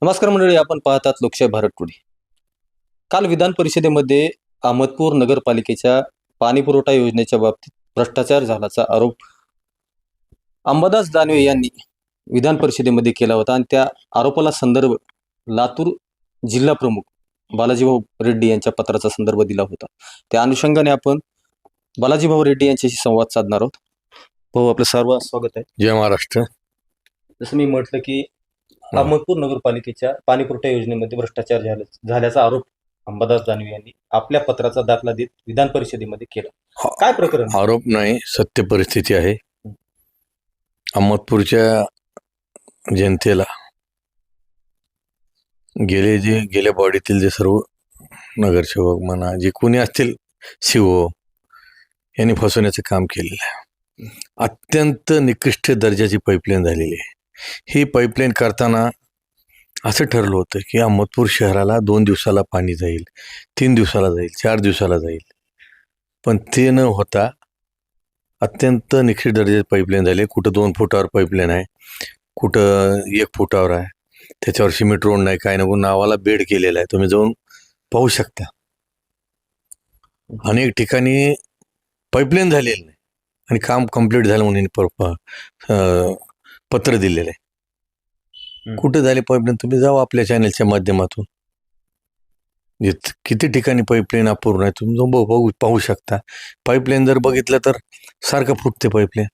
नमस्कार मंडळी, आपण पाहतात लोकशाही भारत टुडे. काल विधान परिषदेमध्ये अहमदपूर नगरपालिकेच्या पाणीपुरवठा योजनेच्या बाबतीत भ्रष्टाचार झाल्याचा आरोप अंबादास दानवे यांनी विधान परिषदेमध्ये केला होता आणि त्या आरोपाला संदर्भ लातूर जिल्हा प्रमुख बालाजीभाऊ रेड्डी यांच्या पत्राचा संदर्भ दिला होता. त्या अनुषंगाने आपण बालाजीभाऊ रेड्डी यांच्याशी संवाद साधणार आहोत. भाऊ, आपलं सर्व स्वागत आहे. जय महाराष्ट्र. जसं मी म्हटलं की अहमदपूर नगरपालिकेच्या पाणीपुरवठा योजनेमध्ये भ्रष्टाचार झाल्याचा आरोप अंबादास दानवे यांनी आपल्या पत्राचा दाखला देत विधान परिषदेमध्ये केला. काय प्रकरण? आरोप नाही, सत्य परिस्थिती आहे. अहमदपूरच्या जनतेला गेल्या बॉडीतील जे सर्व नगरसेवक म्हणा, जे कोणी असतील, सीओ यांनी फसवण्याचं काम केलेलं आहे. अत्यंत निकृष्ट दर्जाची पाईपलाईन झालेली आहे. ही पाईपलाईन करताना असं ठरलं होतं की अहमदपूर शहराला 2 दिवसाला पाणी जाईल, 3 दिवसाला जाईल, 4 दिवसाला जाईल. पण ते न होता अत्यंत निकृष्ट दर्जाची पाईपलाईन झाली. कुठं 2 फुटावर पाईपलाईन आहे, कुठं 1 फुटावर आहे. त्याच्यावर सिमेंट रोड नाही, काय नको, नावाला बेड केलेला आहे. तुम्ही जाऊन पाहू शकता. अनेक ठिकाणी पाईपलाईन झालेली नाही आणि काम कंप्लीट झालं म्हणून पत्र दिलेलं आहे. कुठे झाले पाईपलाईन? तुम्ही जाऊ आपल्या चॅनलच्या माध्यमातून. किती ठिकाणी पाईपलाईन अपूर्ण आहे, तुम्ही जाऊन पाहू शकता. पाईपलाईन जर बघितलं तर सारखं फुटते पाईपलाईन.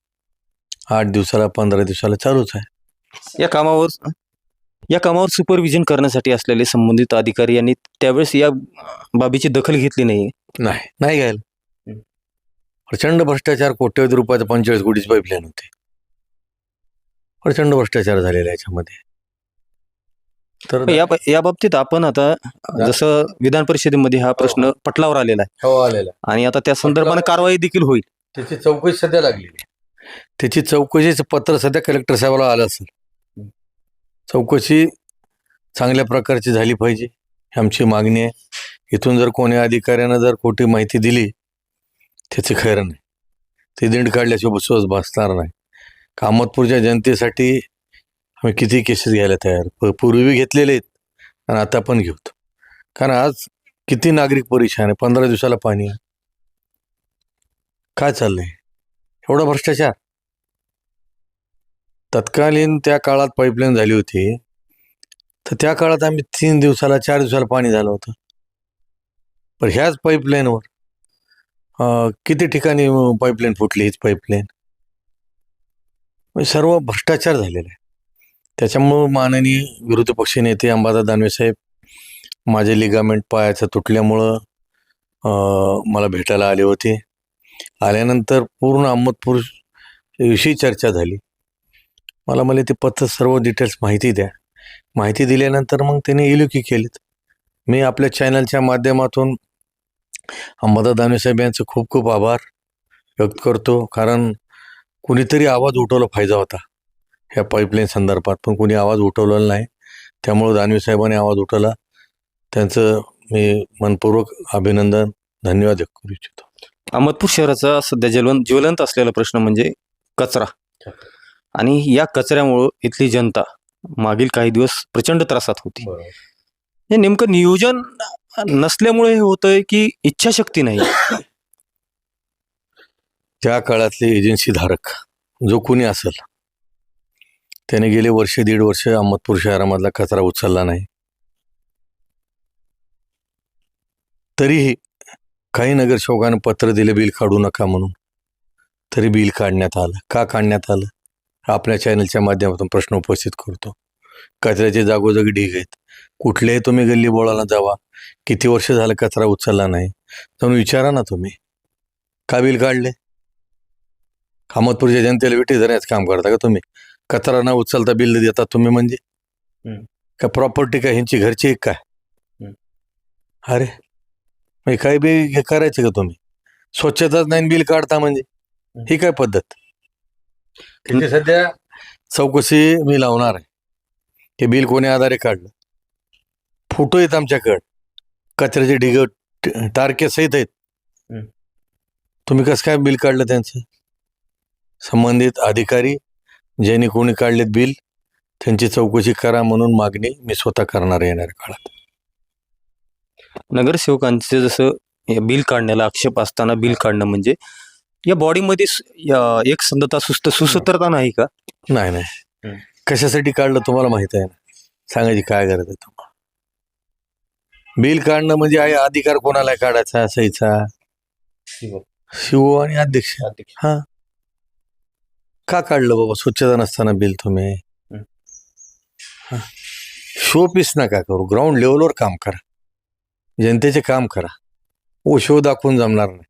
8 दिवसाला 15 दिवसाला चालूच आहे. या कामावर सुपरविजन करण्यासाठी असलेले संबंधित अधिकारी यांनी त्यावेळेस या बाबीची दखल घेतली नाही घ्यायला. प्रचंड भ्रष्टाचार. कोट्यवधी रुपयाचं 45 कोटीची पाईपलाईन होते. प्रचंड भ्रष्टाचार झालेला आहे याच्यामध्ये. तर या बाबतीत आपण आता जसं विधान परिषदेमध्ये हा प्रश्न पटलावर आलेला आहे आणि आता त्या संदर्भाने कारवाई देखील होईल. त्याची चौकशी सध्या लागलेली. त्याची चौकशीचं पत्र सध्या कलेक्टर साहेबाला आलं असेल. चौकशी चांगल्या प्रकारची झाली पाहिजे, ही आमची मागणी आहे. इथून जर कोणी अधिकाऱ्यानं जर खोटी माहिती दिली, त्याचे खैर नाही. ते दिंड काढल्याशिवाय बसवच बसणार नाही. अहमदपूरच्या जनतेसाठी आम्ही किती केसेस घ्यायला तयार, पूर्वी घेतलेले आहेत आणि आता पण घेऊ. कारण आज किती नागरिक परेशान आहे. 15 दिवसाला पाणी. काय चाललंय? एवढा भ्रष्टाचार. तत्कालीन त्या काळात पाईपलाईन झाली होती, तर त्या काळात आम्ही 3 दिवसाला 4 दिवसाला पाणी झालं होतं. पण ह्याच पाईपलाईनवर किती ठिकाणी पाईपलाईन फुटली. हीच पाईपलाईन सर्व भ्रष्टाचार झालेला आहे. त्याच्यामुळं माननीय विरोधी पक्ष नेते अंबादास दानवे साहेब माझे लिगामेंट पायाचं तुटल्यामुळं मला भेटायला आले होते. आल्यानंतर पूर्ण अहमदपूर विषयी चर्चा झाली. मला म्हणले ते पत्र सर्व डिटेल्स माहिती द्या. माहिती दिल्यानंतर मग त्यांनी इलुकी केलीत. मी आपल्या चॅनलच्या माध्यमातून अंबादास दानवे साहेब यांचं खूप खूप आभार व्यक्त करतो. कारण कुणीतरी आवाज उठवला पाहिजे होता ह्या पाईपलाईन संदर्भात, पण कोणी आवाज उठवलेला नाही. त्यामुळं दानवे साहेबांनी आवाज उठवला. त्यांचं मी मनपूर्वक अभिनंदन, धन्यवाद व्यक्त करू इच्छितो. अहमदपूर शहराचा सध्या ज्वलंत असलेला प्रश्न म्हणजे कचरा, आणि या कचऱ्यामुळं इथली जनता मागील काही दिवस प्रचंड त्रासात होती. हे नेमकं नियोजन नसल्यामुळे हे होतंय की इच्छाशक्ती नाही? त्या काळातले एजन्सी धारक जो कोणी असेल, त्याने गेले 1.5 वर्ष अहमदपूर शहरामधला कचरा उचलला नाही. तरीही काही नगरसेवकांना पत्र दिले बिल काढू नका म्हणून, तरी बिल काढण्यात आलं. का काढण्यात आलं? आपल्या चॅनलच्या माध्यमातून प्रश्न उपस्थित करतो. कचऱ्याचे जागोजागी ढीग आहेत. कुठलेही तुम्ही गल्ली बोळाला जावा, किती वर्ष झालं कचरा उचलला नाही, जाऊन विचारा ना तुम्ही, का बिल काढले? अहमदपूरच्या जनतेला विटी धरण्याचं काम करता का तुम्ही? कचरा न उचलता बिल देता तुम्ही म्हणजे? का प्रॉपर्टी काय ह्यांची घरची एक काय? अरे म्हणजे काय बी हे करायचं का तुम्ही? स्वच्छताच नाही बिल काढता म्हणजे ही काय पद्धत? त्याची सध्या चौकशी मी लावणार आहे. हे बिल कोणी आधारे काढलं? फोटो आहेत आमच्याकडं, कचऱ्याचे ढिग तारखे सहित आहेत. तुम्ही कसं काय बिल काढलं त्यांचं? संबंधित अधिकारी ज्यांनी कोणी काढलेत बिल त्यांची चौकशी करा म्हणून मागणी मी स्वतः करणार आहे येणाऱ्या काळात. नगरसेवकांचे जसं हे बिल काढण्याला आक्षेप असताना बिल काढणं म्हणजे या बॉडीमध्ये एक संधता सुसूत्रता नाही का? नाही नाही, कशासाठी काढलं तुम्हाला माहित आहे ना, सांगायची काय गरज आहे तुम्हाला? बिल काढणं म्हणजे आहे अधिकार कोणाला आहे काढायचा, सहीचा शिव आणि अध्यक्ष. हा, का काढलं बाबा स्वच्छता नसताना बिल तुम्ही? शो पीस नका करू, ग्राउंड लेवलवर काम करा, जनतेचे काम करा. ओ शो दाखवून जमणार नाही.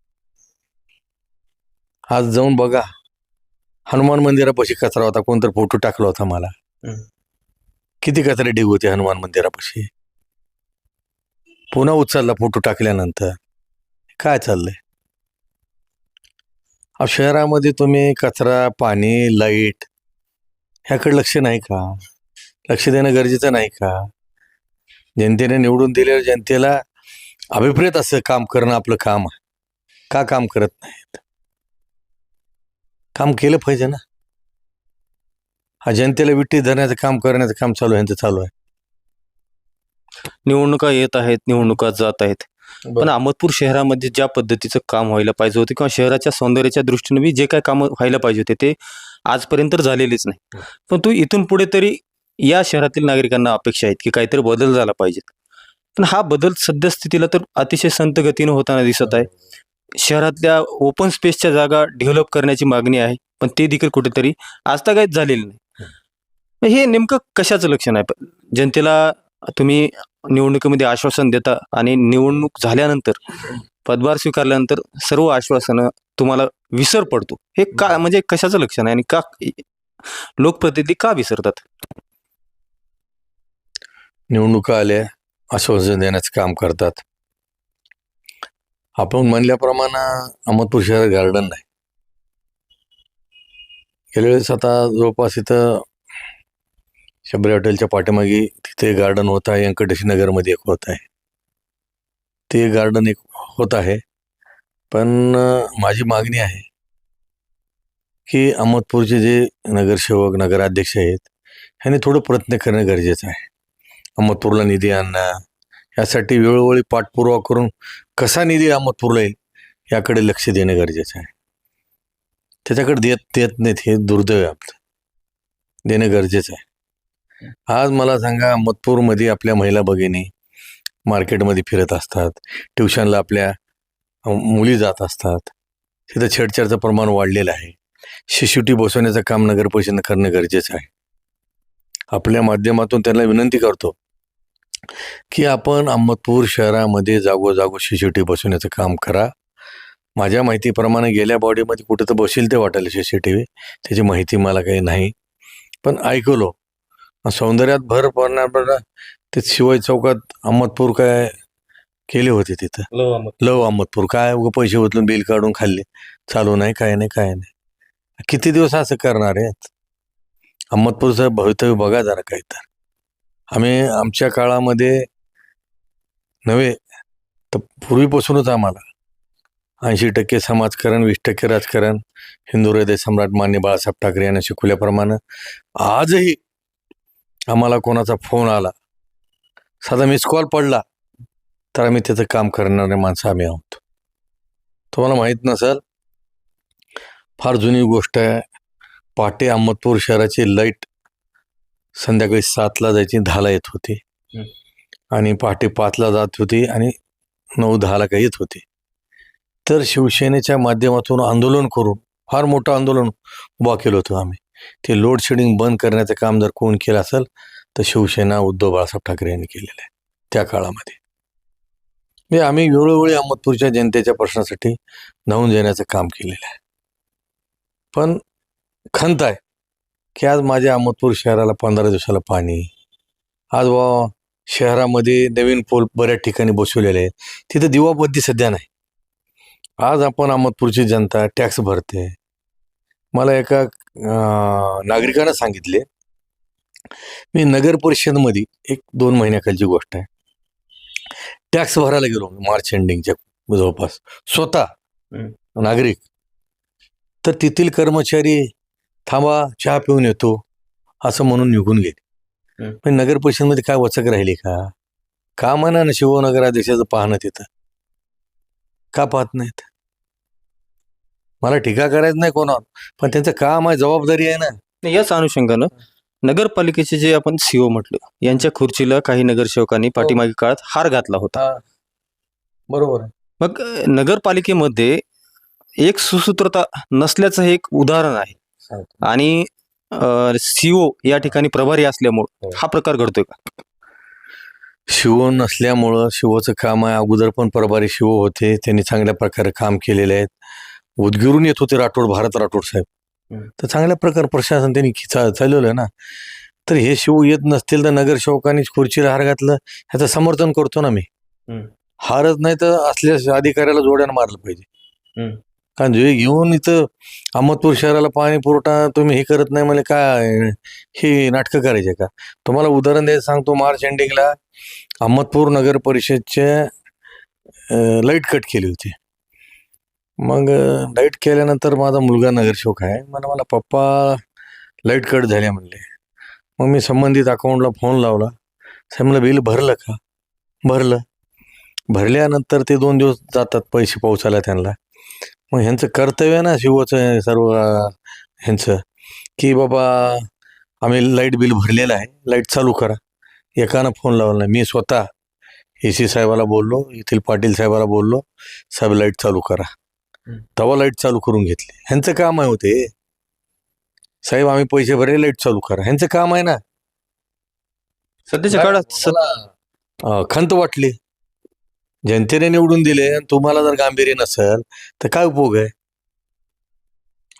आज जाऊन बघा, हनुमान मंदिरापाशी कचरा होता, कोणतरी फोटो टाकला होता मला. किती कचरे ढीग होते हनुमान मंदिरापाशी, पुन्हा उचलला फोटो टाकल्यानंतर. काय चाललंय? शहरामध्ये तुम्ही कचरा, पाणी, लाईट ह्याकडे लक्ष नाही का? लक्ष देणं गरजेचं नाही का? जनतेने निवडून दिलेल्या जनतेला अभिप्रेत असं काम करणं आपलं काम आहे. का काम करत नाहीत? काम केलं पाहिजे ना. हा जनतेला विट्टी धरण्याचं काम करण्याचं काम चालू आहे, ह्यांचं चालू आहे. निवडणुका येत आहेत, निवडणुका जात आहेत, पण अहमदपूर शहरामध्ये ज्या पद्धतीचं काम व्हायला पाहिजे होते किंवा शहराच्या सौंदर्याच्या दृष्टीने बी जे काय काम व्हायला पाहिजे होते ते आजपर्यंत तर झालेलेच नाही. पण तू इथून पुढे तरी या शहरातील नागरिकांना अपेक्षा आहेत की काहीतरी बदल झाला पाहिजे. पण हा बदल सद्यस्थितीला तर अतिशय संत गतीनं होताना दिसत आहे. शहरातल्या ओपन स्पेसच्या जागा डेव्हलप करण्याची मागणी आहे, पण ते देखील कुठेतरी आजतागायत झालेलं नाही. हे नेमकं कशाचं लक्षण आहे? जनतेला तुम्ही निवडणुकीमध्ये आश्वासन देता आणि निवडणूक झाल्यानंतर पदभार स्वीकारल्यानंतर सर्व आश्वासनं तुम्हाला विसर पडतो. हे का, म्हणजे कशाचं लक्षण आहे आणि का लोकप्रतिनिधी का विसरतात? निवडणुका आल्या, आश्वासन देण्याचं काम करतात. आपण म्हणल्याप्रमाणे अहमदपूर शहरात गार्डन नाही. गेल्या वेळेस आता जवळपास इथं शबरी हॉटेलच्या पाठीमागे तिथे गार्डन होत आहे, व्यंकटेश नगरमध्ये एक होत आहे, ते गार्डन एक होत आहे. पण माझी मागणी आहे की अहमदपूरचे जे नगरसेवक नगराध्यक्ष आहेत ह्यांनी थोडं प्रयत्न करणं गरजेचं आहे. अहमदपूरला निधी आणणं, यासाठी वेळोवेळी पाठपुरावा करून कसा निधी अहमदपूरला येईल याकडे लक्ष देणं गरजेचं आहे. त्याच्याकडे देत नाहीत, हे दुर्दैव आहे. आपलं देणं गरजेचं आहे. आज मला सांगा, अहमदपूरमध्ये आपल्या महिला भगिनी मार्केटमध्ये फिरत असतात, ट्युशनला आपल्या मुली जात असतात, तिथं छेडछाडचं प्रमाण वाढलेलं आहे. शिशुटी बसवण्याचं काम नगर परिषदेनं करणं गरजेचं आहे. आपल्या माध्यमातून त्यांना विनंती करतो की आपण अहमदपूर शहरामध्ये जागोजागो CCTV बसवण्याचं काम करा. माझ्या माहितीप्रमाणे गेल्या बॉडीमध्ये कुठं तर बसेल ते वाटेल CCTV, त्याची माहिती मला काही नाही, पण ऐकलो. सौंदर्यात भर पडणार ते शिवाय चौकात अहमदपूर काय केले होते, तिथं लव अहमदपूर काय उगं पैसे उचलून बिल काढून खाल्ले, चालू नाही, काय नाही. किती दिवस असं करणार आहेत? अहमदपूरचं भवितव्य बघा जरा काही तर. आम्ही आमच्या काळामध्ये नव्हे तर पूर्वीपासूनच आम्हाला 80% समाजकारण, 20% राजकारण, हिंदू हृदय सम्राट मान्य बाळासाहेब ठाकरे यांना शिकवल्याप्रमाणे आजही आम्हाला कोणाचा फोन आला, साधा मिस कॉल पडला, तर आम्ही त्याचं काम करणारे माणसं आम्ही आहोत. तुम्हाला माहीत नसेल, फार जुनी गोष्ट आहे. पहाटे अहमदपूर शहराची लाईट संध्याकाळी 7ला जायची, 10ला येत होती, आणि पहाटे 5ला जात होती आणि 9-10ला काही येत होती. तर शिवसेनेच्या माध्यमातून आंदोलन करून फार मोठं आंदोलन उभा केलं होतं आम्ही. ते लोड शेडिंग बंद करण्याचं काम जर कोण केलं असेल तर शिवसेना उद्धव बाळासाहेब ठाकरे यांनी केलेलं आहे त्या काळामध्ये. म्हणजे आम्ही वेळोवेळी अहमदपूरच्या जनतेच्या प्रश्नासाठी धावून जाण्याचं काम केलेलं आहे. पण खंत आहे की आज माझ्या अहमदपूर शहराला 15 दिवसाला पाणी. आज शहरामध्ये नवीन पोल बऱ्याच ठिकाणी बसवलेले आहेत, तिथं दिवाबत्ती सध्या नाही. आज आपण अहमदपूरची जनता टॅक्स भरते. मला एका नागरिकानं सांगितले, मी नगर परिषदमध्ये 1-2 महिन्याखालची गोष्ट आहे, टॅक्स भरायला गेलो मार्च एंडिंगच्या जवळपास, स्वतः नागरिक. तर तेथील कर्मचारी थांबा चहा पिऊन येतो, असं म्हणून निघून गेले. पण नगर परिषदमध्ये काय वचक राहिली का म्हणा ना शिवनगराध्यक्षाचं पाहणं तिथं का पाहत नाहीत. मला टीका करायचं नाही कोणावर, पण त्यांचं काम आहे, जबाबदारी आहे ना. याच अनुषंगानं नगरपालिकेचे जे आपण सीओ म्हटलं यांच्या खुर्चीला काही नगरसेवकांनी पाठीमागे काळात हार घातला होता. बरोबर आहे. मग नगरपालिकेमध्ये एक सुसूत्रता नसल्याचं हे एक उदाहरण आहे आणि सीओ या ठिकाणी प्रभारी असल्यामुळे हा प्रकार घडतोय का? शिव नसल्यामुळं शिवचं काम आहे. अगोदर पण प्रभारी शिव होते, त्यांनी चांगल्या प्रकारे काम केलेले आहेत. उदगीरून येत होते भारत राठोड साहेब, तर चांगल्या प्रकारे प्रशासन त्यांनी चालवलं ना. तर हे शिव येत नसतील तर नगरसेवकांनी खुर्चीला हार घातलं ह्याचं समर्थन करतो ना मी. हारच नाही तर असल्या अधिकाऱ्याला जोड्यानं मारलं पाहिजे. कारण जे घेऊन इथं अहमदपूर शहराला पाणी पुरवठा तुम्ही हे करत नाही म्हणजे काय हे नाटकं करायचे का? तुम्हाला उदाहरण द्यायचं सांगतो. मार्च एंडिंगला अहमदपूर नगर परिषदच्या लाईट कट केली होती. मग लाईट केल्यानंतर माझा मुलगा नगरसेवक आहे, मला पप्पा लाईट कट झाल्या म्हणले. मग मी संबंधित अकाउंटला फोन लावला. साहेब मला बिल भरलं का? भरल्यानंतर ते 2 दिवस जातात पैसे पोहोचायला त्यांना. मग ह्यांचं कर्तव्य ना शिवचं सर्व ह्यांचं की बाबा आम्ही लाईट बिल भरलेलं आहे, लाईट चालू करा. एकानं फोन लावला नाही. मी स्वतः AC साहेबाला बोललो, येथील पाटील साहेबाला बोललो, साहेब लाईट चालू करा. तेव्हा लाईट चालू करून घेतली. ह्यांचं काम आहे होते. साहेब आम्ही पैसे भरले, लाईट चालू करा. ह्यांचं काम आहे ना. सध्याच्या काळात खंत वाटली. जनतेने निवडून दिले आणि तुम्हाला जर गांभीर्य नसेल तर काय उपयोग आहे?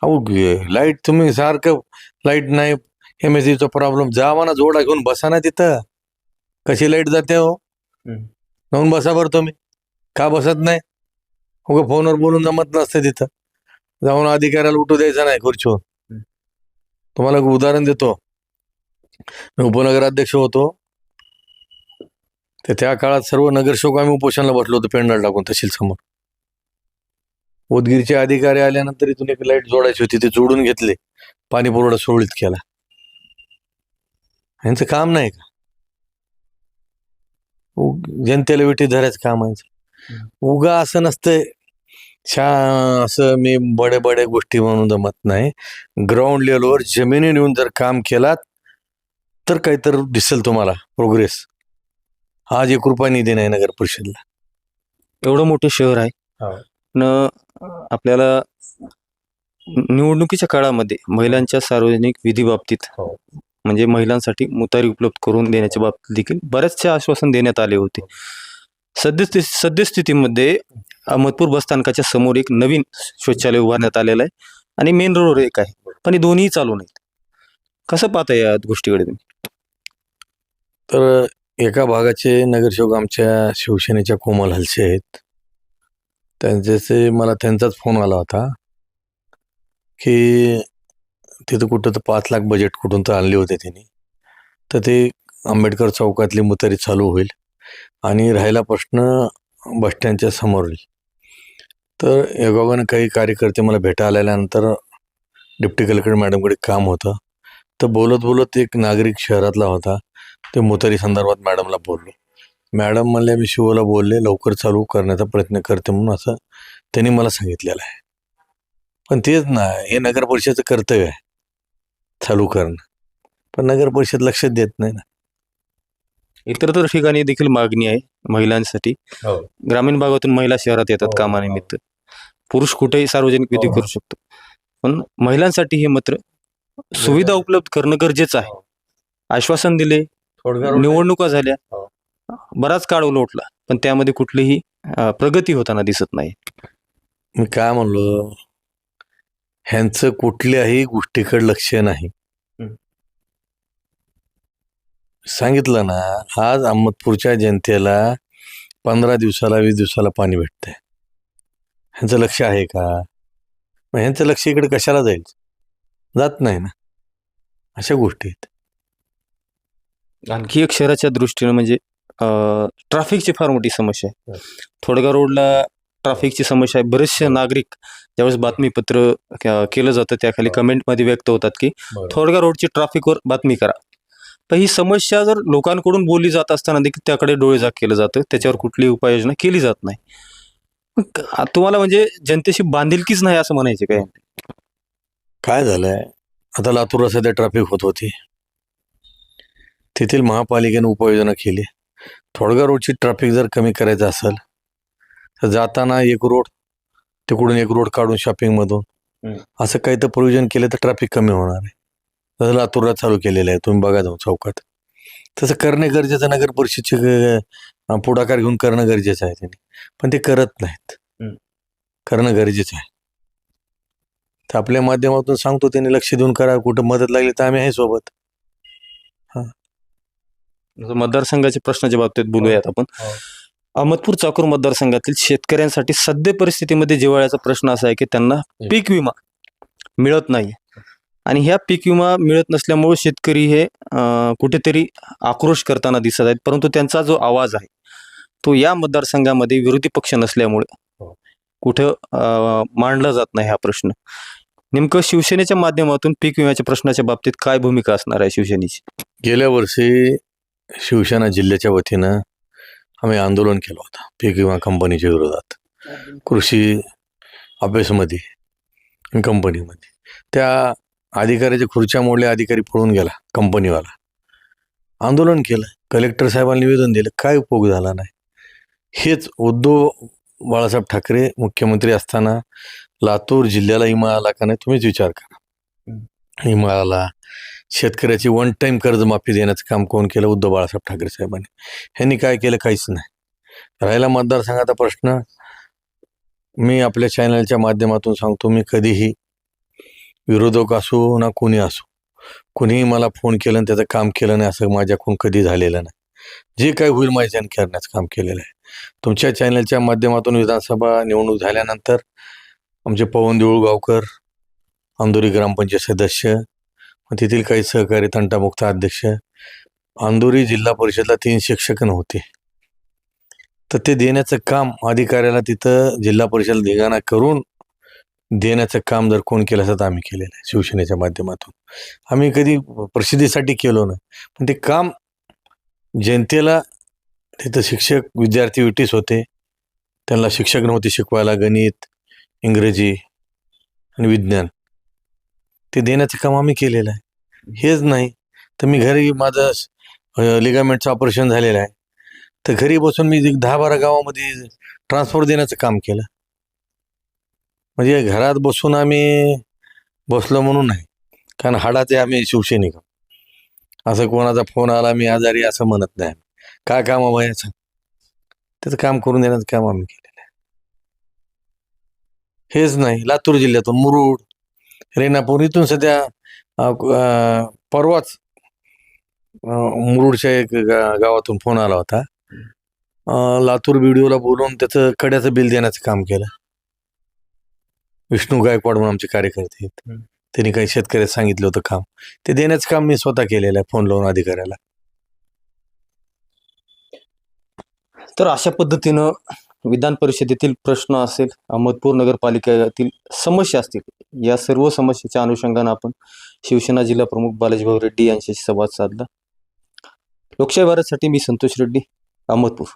अहो लाईट तुम्ही सारखं लाईट नाही, MSCचा प्रॉब्लेम, जावा ना जोडा घेऊन बसा ना तिथं. कशी लाईट जाते हो? जाऊन बसा बरं तुम्ही. का बसत नाही? उगा फोनवर बोलून जमत नसते तिथं. जाऊन अधिकाऱ्याला उठू द्यायचं नाही खुर्चीवर. तुम्हाला एक उदाहरण देतो. मी उपनगराध्यक्ष होतो, तर त्या काळात सर्व नगरसेवक आम्ही उपोषणाला बसलो होतो पेंडॉल टाकून तहसील समोर. उदगीरचे अधिकारी आल्यानंतर इथून एक लाईट जोडायची होती, ते जोडून घेतले, पाणी पुरवठा सुरळीत केला. यांचं काम नाही का? जनतेला विटी धरायचं काम आहे. उगा असं नसतंय असं मी बडे गोष्टी म्हणून जमत नाही. ग्राउंड लेवलवर जमिनीवर येऊन जर काम केलात तर काहीतरी दिसेल तुम्हाला प्रोग्रेस. आज 1 रुपया निधी नाही नगर परिषदला. एवढं मोठं शहर आहे न आपल्याला निवडणुकीच्या काळामध्ये महिलांच्या सार्वजनिक विधी बाबतीत म्हणजे महिलांसाठी मुतारी उपलब्ध करून देण्याच्या बाबतीत देखील बऱ्याचशा आश्वासन देण्यात आले होते. सद्यस्थितीमध्ये अहमदपूर बसस्थानकाच्या समोर एक नवीन शौचालय उभारण्यात आलेलं आहे आणि मेन रोडवर एक आहे, पण हे दोन्ही चालू नाहीत. कसं पाहता या गोष्टीकडे तुम्ही? तर एका भागाचे नगरसेवक आमच्या शिवसेनेच्या कोमल हलसे आहेत. मला त्यांचाच फोन आला होता की तिथं कुठं तर 5 लाख बजेट कुठून तर आणले होते त्यांनी, तर ते आंबेडकर चौकातली मुतारी चालू होईल आणि राहिला प्रश्न बसस्टँडच्या समोर होईल. तर योगायोगानं काही कार्यकर्ते मला भेटायला आल्यानंतर डिप्टी कलेक्टर मॅडमकडे काम होतं, तर बोलत एक नागरिक शहरातला होता, ते मुतारी संदर्भात मॅडमला बोललो. मॅडम म्हणले मी शिवला बोलले लवकर चालू करण्याचा प्रयत्न करते म्हणून, असं त्यांनी मला सांगितलेलं आहे. पण तेच ना, हे नगर परिषदेचं कर्तव्य आहे चालू करणं, पण नगर परिषद लक्ष देत नाही ना. इतर ठिकाणी देखील मागणी आहे महिलांसाठी. ग्रामीण भागातून महिला शहरात येतात कामानिमित्त. पुरुष कुठेही सार्वजनिक विधी करू शकतो, पण महिलांसाठी हे मात्र सुविधा उपलब्ध करणं गरजेचं आहे. आश्वासन दिले, निवडणुका झाल्या, बराच काळ उलटला, पण त्यामध्ये कुठलीही प्रगती होताना दिसत नाही. मी काय म्हणलो, ह्यांचं कुठल्याही गोष्टीकडे लक्ष नाही. सांगितलं ना, आज अहमदपूरच्या जनतेला 15 दिवसाला 20 दिवसाला पाणी भेटतंय. ह्यांचं लक्ष आहे का? मग ह्यांचं लक्ष इकडे कशाला जाईल? जात नाही ना. अशा गोष्टी आहेत. आणखी एक शहराच्या दृष्टीनं म्हणजे ट्रॅफिकची फार मोठी समस्या आहे. थोडगा रोडला ट्रॅफिकची समस्या आहे. बरेचसे नागरिक ज्यावेळेस बातमीपत्र केलं जातं त्याखाली कमेंटमध्ये व्यक्त होतात की थोडगा रोडची ट्रॅफिकवर बातमी करा. पण ही समस्या जर लोकांकडून बोलली जात असताना देखील त्याकडे डोळेझाक केलं जातं, त्याच्यावर कुठलीही उपाययोजना केली जात नाही. मग तुम्हाला म्हणजे जनतेशी बांधिलकीच नाही असं म्हणायचे काय? काय झालंय, आता लातूरला सध्या ट्रॅफिक होत होती. तेथील महापालिकेने उपाययोजना केली. थोडगा रोडची ट्रॅफिक जर कमी करायचं असेल तर जाताना एक रोड, तिकडून एक रोड काढून शॉपिंगमधून असं काही तर प्रोव्हिजन केलं तर ट्रॅफिक कमी होणार आहे. तसं लातूरला चालू केलेलं आहे, तुम्ही बघा जाऊन चौकात. तसं करणे गरजेचं, नगर परिषदचे पुढाकार घेऊन करणं गरजेचं आहे त्यांनी, पण ते करत नाहीत. करणं गरजेचं आहे. तर आपल्या माध्यमातून सांगतो त्यांनी लक्ष देऊन करा. कुठं मदत लागली तर आम्ही आहे सोबत. मतदारसंघाच्या प्रश्नाच्या बाबतीत बोलूयात आपण. अहमदपूर चाकूर मतदारसंघातील शेतकऱ्यांसाठी सद्य परिस्थितीमध्ये जिव्हाळ्याचा प्रश्न असा आहे की त्यांना पीक विमा मिळत नाही. आणि ह्या पीक विमा मिळत नसल्यामुळे शेतकरी हे कुठेतरी आक्रोश करताना दिसत आहेत. परंतु त्यांचा जो आवाज आहे तो या मतदारसंघामध्ये विरोधी पक्ष नसल्यामुळे कुठं मांडला जात नाही हा प्रश्न. नेमकं शिवसेनेच्या माध्यमातून पीक विम्याच्या प्रश्नाच्या बाबतीत काय भूमिका असणार आहे शिवसेनेची? गेल्या वर्षी शिवसेना जिल्ह्याच्या वतीनं आम्ही आंदोलन केलं होतं पीक विमा कंपनीच्या विरोधात, कृषी ऑफिसमध्ये आणि कंपनीमध्ये. त्या अधिकाऱ्याच्या खुर्च्या मोडल्या, अधिकारी पळून गेला कंपनीवाला. आंदोलन केलं, कलेक्टर साहेबांनी निवेदन दिलं, काय उपयोग झाला नाही. हेच उद्धव बाळासाहेब ठाकरे मुख्यमंत्री असताना लातूर जिल्ह्याला विमा आला का नाही तुम्हीच विचार करा. विमा आला. शेतकऱ्याची वन टाईम कर्जमाफी देण्याचं काम कोण केलं? उद्धव बाळासाहेब ठाकरे साहेबांनी. ह्यांनी काय केलं? काहीच नाही. राहिला मतदारसंघाचा प्रश्न, मी आपल्या चॅनलच्या माध्यमातून सांगतो, मी कधीही विरोधक असो ना कोणी असो, कोणीही मला फोन केलं आणि त्याचं काम केलं नाही असं माझ्याकडून कधी झालेलं नाही. जे काय होईल माझ्याने करण्याचं काम केलेलं आहे. तुमच्या चॅनलच्या माध्यमातून विधानसभा निवडणूक झाल्यानंतर आमचे पवन देऊळगावकर, अंधोरी ग्रामपंचायत सदस्य, तेथील काही सहकारी तंटामुक्त अध्यक्ष, अंधोरी जिल्हा परिषदला 3 शिक्षक नव्हते, तर ते देण्याचं काम अधिकाऱ्याला तिथं जिल्हा परिषद धिंगाणा करून देण्याचं काम जर कोण केलं असतं तर आम्ही केलेलं आहे शिवसेनेच्या माध्यमातून. आम्ही कधी प्रसिद्धीसाठी केलो नाही, पण ते काम जनतेला, तिथं शिक्षक विद्यार्थी विटीस होते, त्यांना शिक्षक नव्हते शिकवायला, गणित, इंग्रजी आणि विज्ञान, ते देण्याचं काम आम्ही केलेलं आहे. हेच नाही तर मी घरी, माझं लिगामेंटचं ऑपरेशन झालेलं आहे, तर घरी बसून मी 10-12 गावामध्ये ट्रान्सफर देण्याचं काम केलं. म्हणजे घरात बसून आम्ही बसलो म्हणून नाही, कारण हाडाचे आम्ही शिवसैनिक. असं कोणाचा फोन आला मी आजारी असं म्हणत नाही. काय काम व्हायचं त्याचं काम करून देण्याचं काम आम्ही केलेलं आहे. हेच नाही, लातूर जिल्ह्यातून मुरुड, रेणापूर इथून सध्या परवाच मुरुडच्या एक गावातून फोन आला होता. लातूर BDOला बोलवून त्याचं कड्याचं बिल देण्याचं काम केलं. विष्णू गायकवाड म्हणून आमचे कार्यकर्ते आहेत, त्यांनी काही शेतकऱ्याला सांगितलं होतं काम, ते देण्याचं काम मी स्वतः केलेलं आहे फोन लावून अधिकाऱ्याला. तर अशा पद्धतीनं विधान परिषदेतील प्रश्न असेल, अहमदपूर नगरपालिकेतील समस्या असतील, या सर्व समस्येच्या अनुषंगानं आपण शिवसेना जिल्हा प्रमुख बालाजीभाऊ रेड्डी यांच्याशी संवाद साधला. लोकशाही भारतसाठी मी संतोष रेड्डी, अहमदपूर.